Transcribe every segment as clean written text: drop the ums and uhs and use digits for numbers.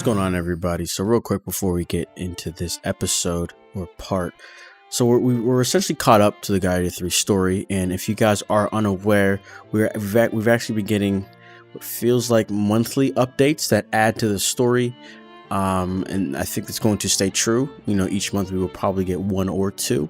going on, everybody? So real quick before we get into this episode or part, so we're essentially caught up to the Guide 3 story, and if you guys are unaware, we've actually been getting what feels like monthly updates that add to the story, and I think it's going to stay true. You know, each month we will probably get one or two.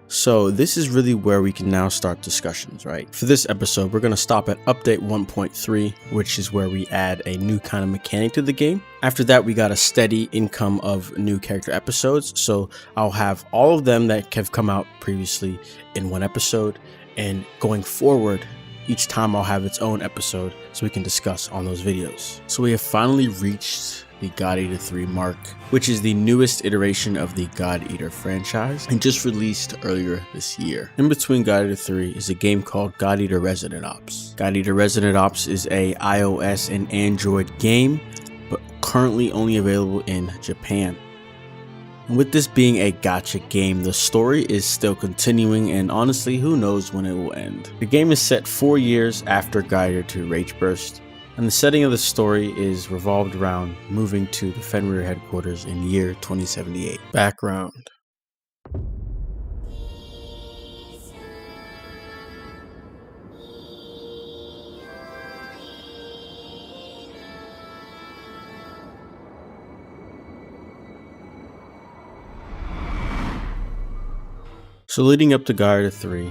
So this is really where we can now start discussions, right? For this episode, we're going to stop at update 1.3, which is where we add a new kind of mechanic to the game. After that, we got a steady income of new character episodes. So I'll have all of them that have come out previously in one episode, and going forward, each time I'll have its own episode so we can discuss on those videos. So we have finally reached the God Eater 3 mark, which is the newest iteration of the God Eater franchise and just released earlier this year. In between God Eater 3 is a game called God Eater Resident Ops. God Eater Resident Ops is a iOS and Android game, but currently only available in Japan. And with this being a gacha game, the story is still continuing, and honestly, who knows when it will end. The game is set 4 years after God Eater 2 Rage Burst, and the setting of the story is revolved around moving to the Fenrir headquarters in year 2078. Background. So leading up to God Eater 3,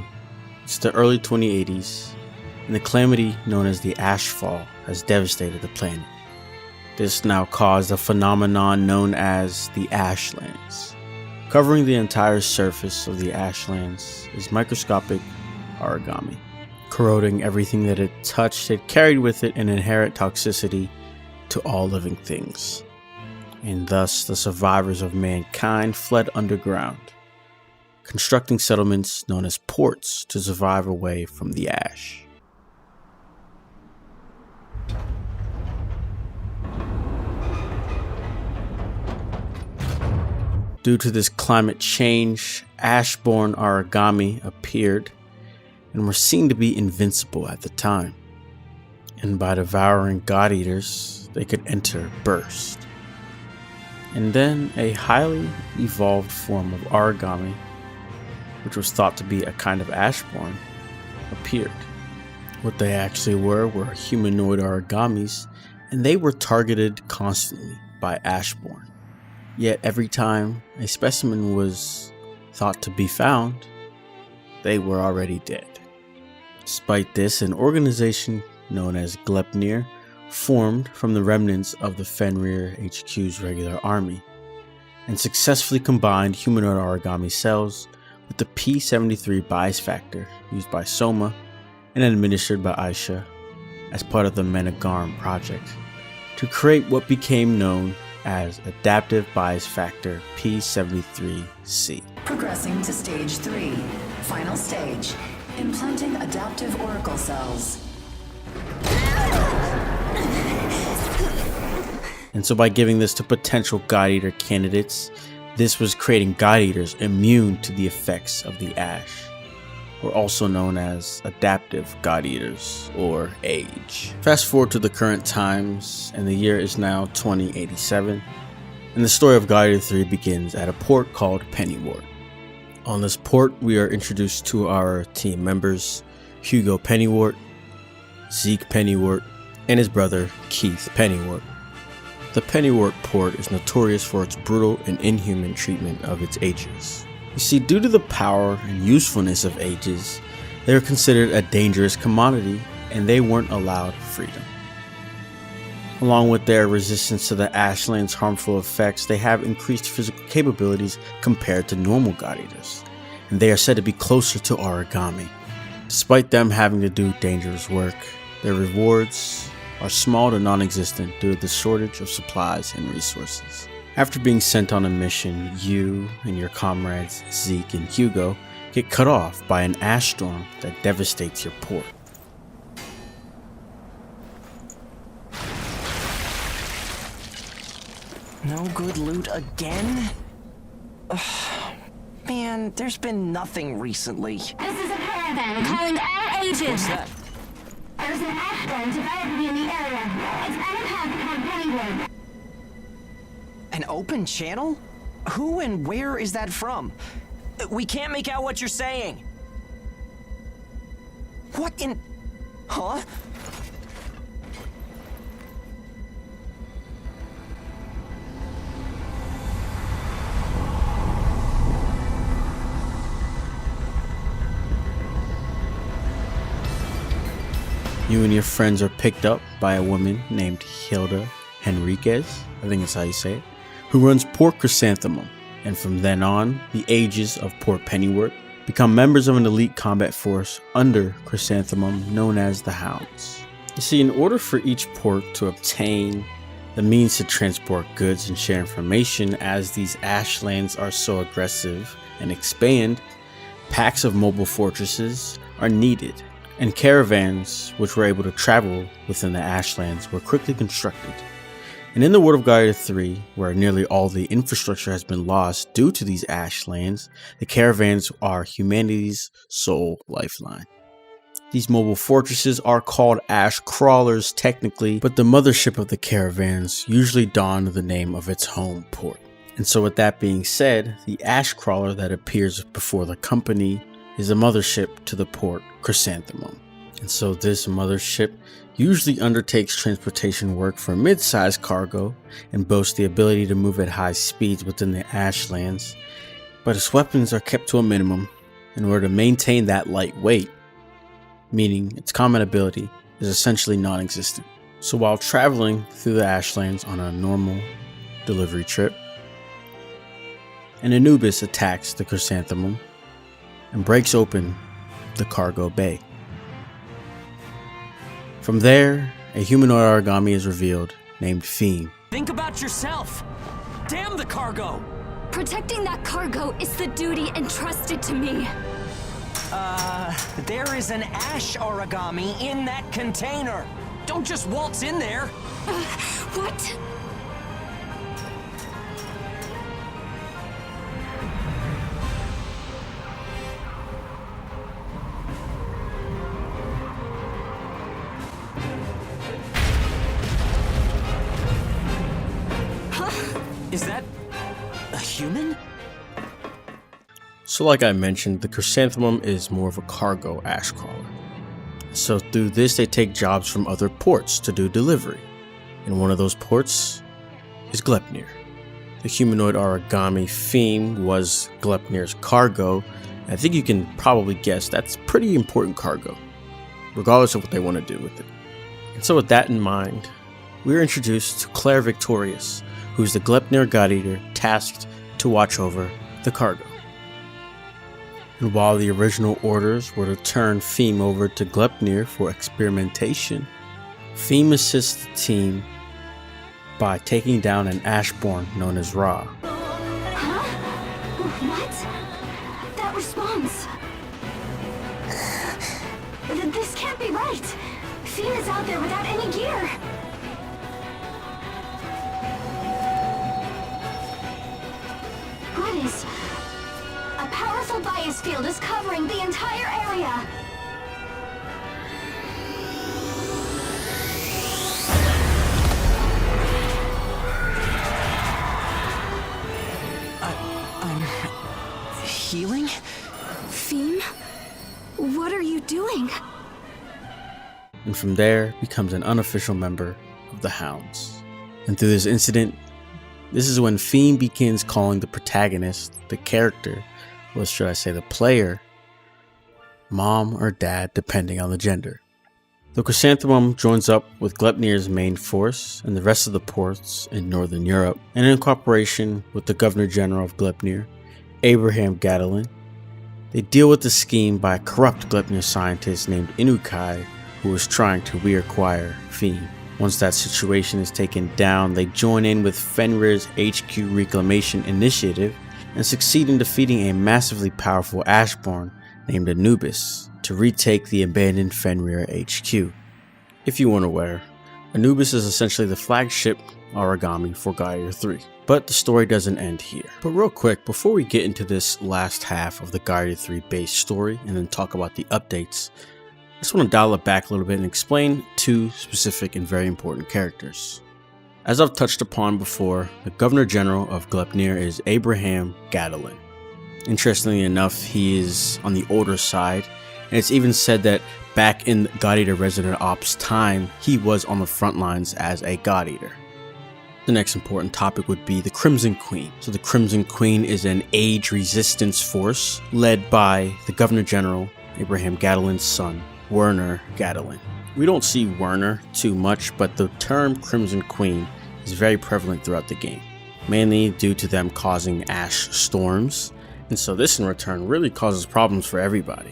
it's the early 2080s, and the calamity known as the Ashfall has devastated the planet. This now caused a phenomenon known as the ashlands. Covering the entire surface of the ashlands is microscopic origami. Corroding everything that it touched, it carried with it an inherent toxicity to all living things. And thus the survivors of mankind fled underground, constructing settlements known as ports to survive away from the ash. Due to this climate change, ash-born origami appeared and were seen to be invincible at the time. And by devouring God Eaters, they could enter Burst. And then a highly evolved form of origami, which was thought to be a kind of ashborn, appeared. What they actually were humanoid origamis, and they were targeted constantly by ashborn. Yet every time a specimen was thought to be found, they were already dead. Despite this, an organization known as Gleipnir formed from the remnants of the Fenrir HQ's regular army, and successfully combined humanoid origami cells with the P73 bias factor used by Soma and administered by Aisha as part of the Menagarm project to create what became known as Adaptive Bias Factor P73C. Progressing to Stage 3, final stage, implanting adaptive oracle cells. And so by giving this to potential God Eater candidates, this was creating God Eaters immune to the effects of the ash, or also known as adaptive God Eaters, or AGE. Fast forward to the current times, and the year is now 2087, and the story of God Eater 3 begins at a port called Pennywort. On this port, we are introduced to our team members, Hugo Pennywort, Zeke Pennywort, and his brother, Keith Pennywort. The Pennywort port is notorious for its brutal and inhuman treatment of its Ages. You see, due to the power and usefulness of Ages, they were considered a dangerous commodity, and they weren't allowed freedom. Along with their resistance to the ashlands' harmful effects, they have increased physical capabilities compared to normal God Eaters, and they are said to be closer to origami. Despite them having to do dangerous work, their rewards are small to non-existent due to the shortage of supplies and resources. After being sent on a mission, you and your comrades Zeke and Hugo get cut off by an ash storm that devastates your port. No good loot again? Ugh. Man, there's been nothing recently. This is a caravan carrying all ages. What's that? There's an ashland developing in the area. It's on a path called Pennywort. An open channel? Who and where is that from? We can't make out what you're saying. What in... Huh? You and your friends are picked up by a woman named Hilda Henriquez, I think that's how you say it, who runs Port Chrysanthemum, and from then on, the ages of Port Pennywort become members of an elite combat force under Chrysanthemum known as the Hounds. You see, in order for each port to obtain the means to transport goods and share information, as these ashlands are so aggressive and expand, packs of mobile fortresses are needed, and caravans which were able to travel within the ashlands were quickly constructed. And in the world of Gaia 3, where nearly all the infrastructure has been lost due to these ashlands, the caravans are humanity's sole lifeline. These mobile fortresses are called ash crawlers technically, but the mothership of the caravans usually don the name of its home port. And so with that being said, the ash crawler that appears before the company is a mothership to the port Chrysanthemum. And so this mothership usually undertakes transportation work for mid-sized cargo and boasts the ability to move at high speeds within the ashlands, but its weapons are kept to a minimum in order to maintain that light weight, meaning its combat ability is essentially non-existent. So while traveling through the ashlands on a normal delivery trip, an Anubis attacks the Chrysanthemum and breaks open the cargo bay. From there, a humanoid origami is revealed named Fiend. Think about yourself. Damn the cargo. Protecting that cargo is the duty entrusted to me. There is an ash origami in that container. Don't just waltz in there. What? Is that a human? So like I mentioned, the Chrysanthemum is more of a cargo ash crawler. So through this, they take jobs from other ports to do delivery. And one of those ports is Gleipnir. The humanoid origami theme was Gleipnir's cargo. I think you can probably guess that's pretty important cargo, regardless of what they want to do with it. And so with that in mind, we're introduced to Claire Victorious, who's the Gleipnir God Eater tasked to watch over the cargo. And while the original orders were to turn Theme over to Gleipnir for experimentation, Theme assists the team by taking down an Ashborn known as Ra. Huh? What? That response. This can't be right. Fiend is out there without any gear. What is... A powerful bias field is covering the entire area. I'm healing? Theme? What are you doing? And from there becomes an unofficial member of the Hounds. And through this incident, this is when Theme begins calling the protagonist, the character, or should I say the player, mom or dad depending on the gender. The Chrysanthemum joins up with Gleipnir's main force and the rest of the ports in Northern Europe, and in cooperation with the Governor General of Gleipnir, Abraham Gadolin, they deal with the scheme by a corrupt Gleipnir scientist named Inukai, who is trying to reacquire Theme. Once that situation is taken down, they join in with Fenrir's HQ Reclamation Initiative and succeed in defeating a massively powerful Ashborn named Anubis to retake the abandoned Fenrir HQ. If you weren't aware, Anubis is essentially the flagship origami for Gaia 3. But the story doesn't end here. But real quick, before we get into this last half of the Gaia 3 base story and then talk about the updates, I just want to dial it back a little bit and explain two specific and very important characters. As I've touched upon before, the Governor General of Gleipnir is Abraham Gadolin. Interestingly enough, he is on the older side, and it's even said that back in God Eater Resident Ops time, he was on the front lines as a God Eater. The next important topic would be the Crimson Queen. So the Crimson Queen is an age resistance force led by the Governor General, Abraham Gadolin's son, Werner Gadolin. We don't see Werner too much, but the term Crimson Queen is very prevalent throughout the game, mainly due to them causing ash storms, and so this in return really causes problems for everybody,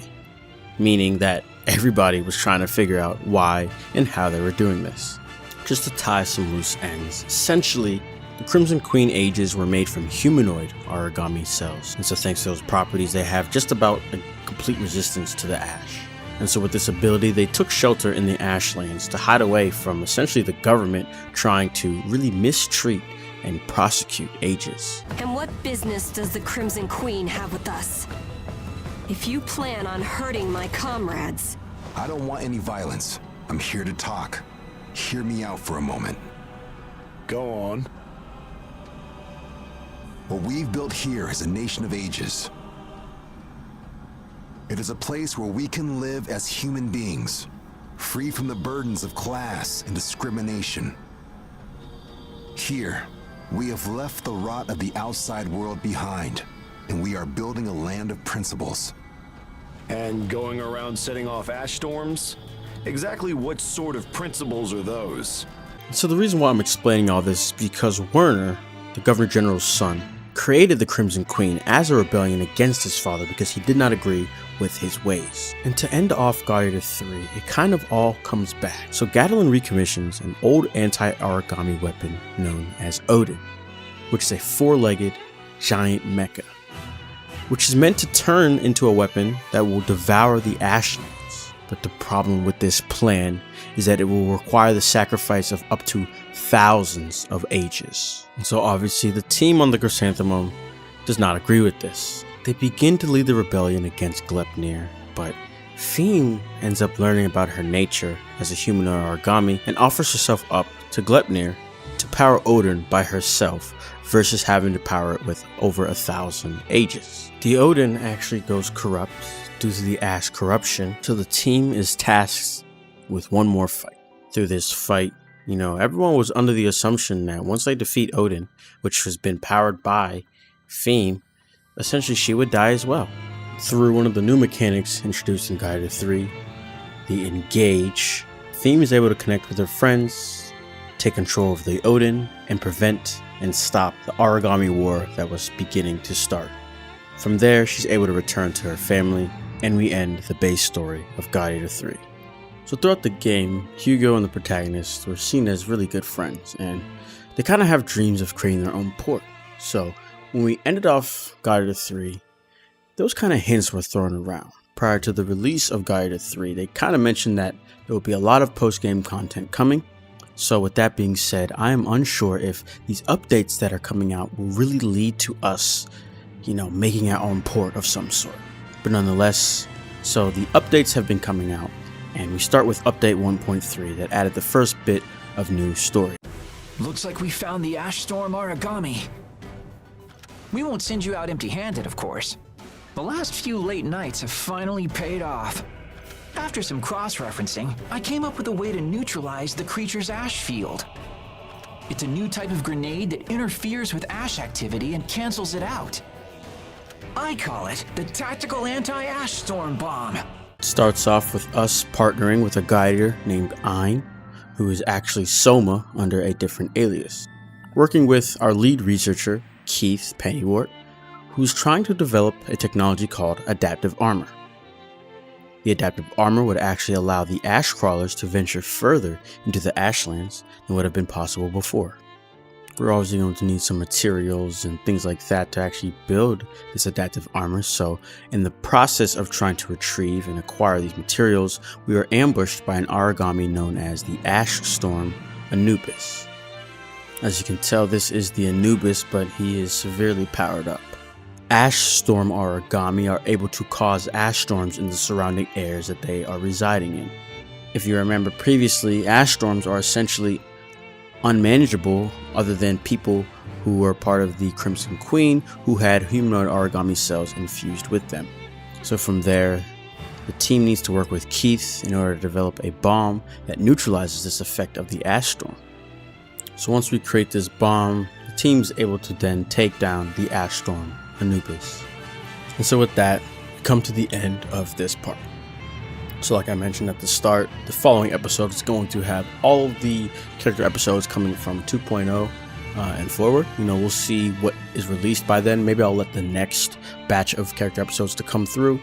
meaning that everybody was trying to figure out why and how they were doing this. Just to tie some loose ends, essentially, the Crimson Queen ages were made from humanoid origami cells, and so thanks to those properties, they have just about a complete resistance to the ash. And so with this ability, they took shelter in the ashlands to hide away from essentially the government trying to really mistreat and prosecute ages. And what business does the Crimson Queen have with us? If you plan on hurting my comrades... I don't want any violence. I'm here to talk. Hear me out for a moment. Go on. What we've built here is a nation of ages. It is a place where we can live as human beings, free from the burdens of class and discrimination. Here, we have left the rot of the outside world behind, and we are building a land of principles. And going around setting off ash storms? Exactly what sort of principles are those? So the reason why I'm explaining all this is because Werner, the Governor General's son, created the Crimson Queen as a rebellion against his father because he did not agree with his ways. And to end off God Eater 3, it kind of all comes back. So Gadolin recommissions an old anti-origami weapon known as Odin, which is a four-legged giant mecha, which is meant to turn into a weapon that will devour the ashlands. But the problem with this plan is that it will require the sacrifice of up to thousands of ages. And so obviously the team on the chrysanthemum does not agree with this. They begin to lead the rebellion against Gleipnir, but Theme ends up learning about her nature as a humanoid origami and offers herself up to Gleipnir to power Odin by herself versus having to power it with over 1,000 ages. The Odin actually goes corrupt due to the ash corruption, so the team is tasked with one more fight. Through this fight, everyone was under the assumption that once they defeat Odin, which has been powered by Theme, essentially she would die as well. Through one of the new mechanics introduced in God Eater 3, the Engage, Theme is able to connect with her friends, take control of the Odin, and prevent and stop the origami war that was beginning to start. From there, she's able to return to her family, and we end the base story of God Eater 3. So throughout the game, Hugo and the protagonist were seen as really good friends, and they kind of have dreams of creating their own port. So when we ended off God Eater 3, those kind of hints were thrown around. Prior to the release of God Eater 3, they kind of mentioned that there will be a lot of post-game content coming. So with that being said, I am unsure if these updates that are coming out will really lead to us, making our own port of some sort. But nonetheless, so the updates have been coming out, and we start with update 1.3 that added the first bit of new story. Looks like we found the ash storm origami. We won't send you out empty-handed, of course. The last few late nights have finally paid off. After some cross-referencing, I came up with a way to neutralize the creature's ash field. It's a new type of grenade that interferes with ash activity and cancels it out. I call it the Tactical Anti-Ash Storm Bomb. It starts off with us partnering with a God Eater named Ein, who is actually Soma under a different alias. Working with our lead researcher, Keith Pennywort, who's trying to develop a technology called adaptive armor. The adaptive armor would actually allow the ash crawlers to venture further into the ashlands than would have been possible before. We're obviously going to need some materials and things like that to actually build this adaptive armor, so in the process of trying to retrieve and acquire these materials, we are ambushed by an origami known as the Ash Storm Anubis. As you can tell, this is the Anubis, but he is severely powered up. Ash Storm origami are able to cause ash storms in the surrounding areas that they are residing in. If you remember previously, ash storms are essentially unmanageable other than people who were part of the Crimson Queen who had humanoid origami cells infused with them. So from there, the team needs to work with Keith in order to develop a bomb that neutralizes this effect of the ash storm. So once we create this bomb, the team's able to then take down the ash storm Anubis. And so with that, we come to the end of this part. So like I mentioned at the start, the following episode is going to have all of the character episodes coming from 2.0 and forward. You know, we'll see what is released by then. Maybe I'll let the next batch of character episodes to come through,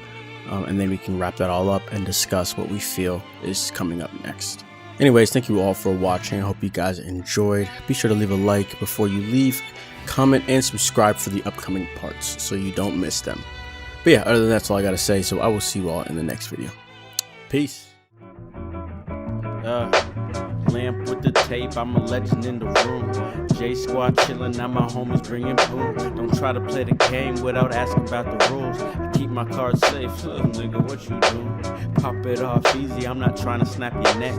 and then we can wrap that all up and discuss what we feel is coming up next. Anyways, thank you all for watching. I hope you guys enjoyed. Be sure to leave a like before you leave, comment, and subscribe for the upcoming parts so you don't miss them. But yeah, other than that's all I gotta say, so I will see you all in the next video. Peace. Lamp with the tape, I'm a legend in the room. J Squad chillin', now my homies bringing boom. Don't try to play the game without asking about the rules. I keep my cards safe, nigga, what you do? Pop it off easy, I'm not trying to snap your neck.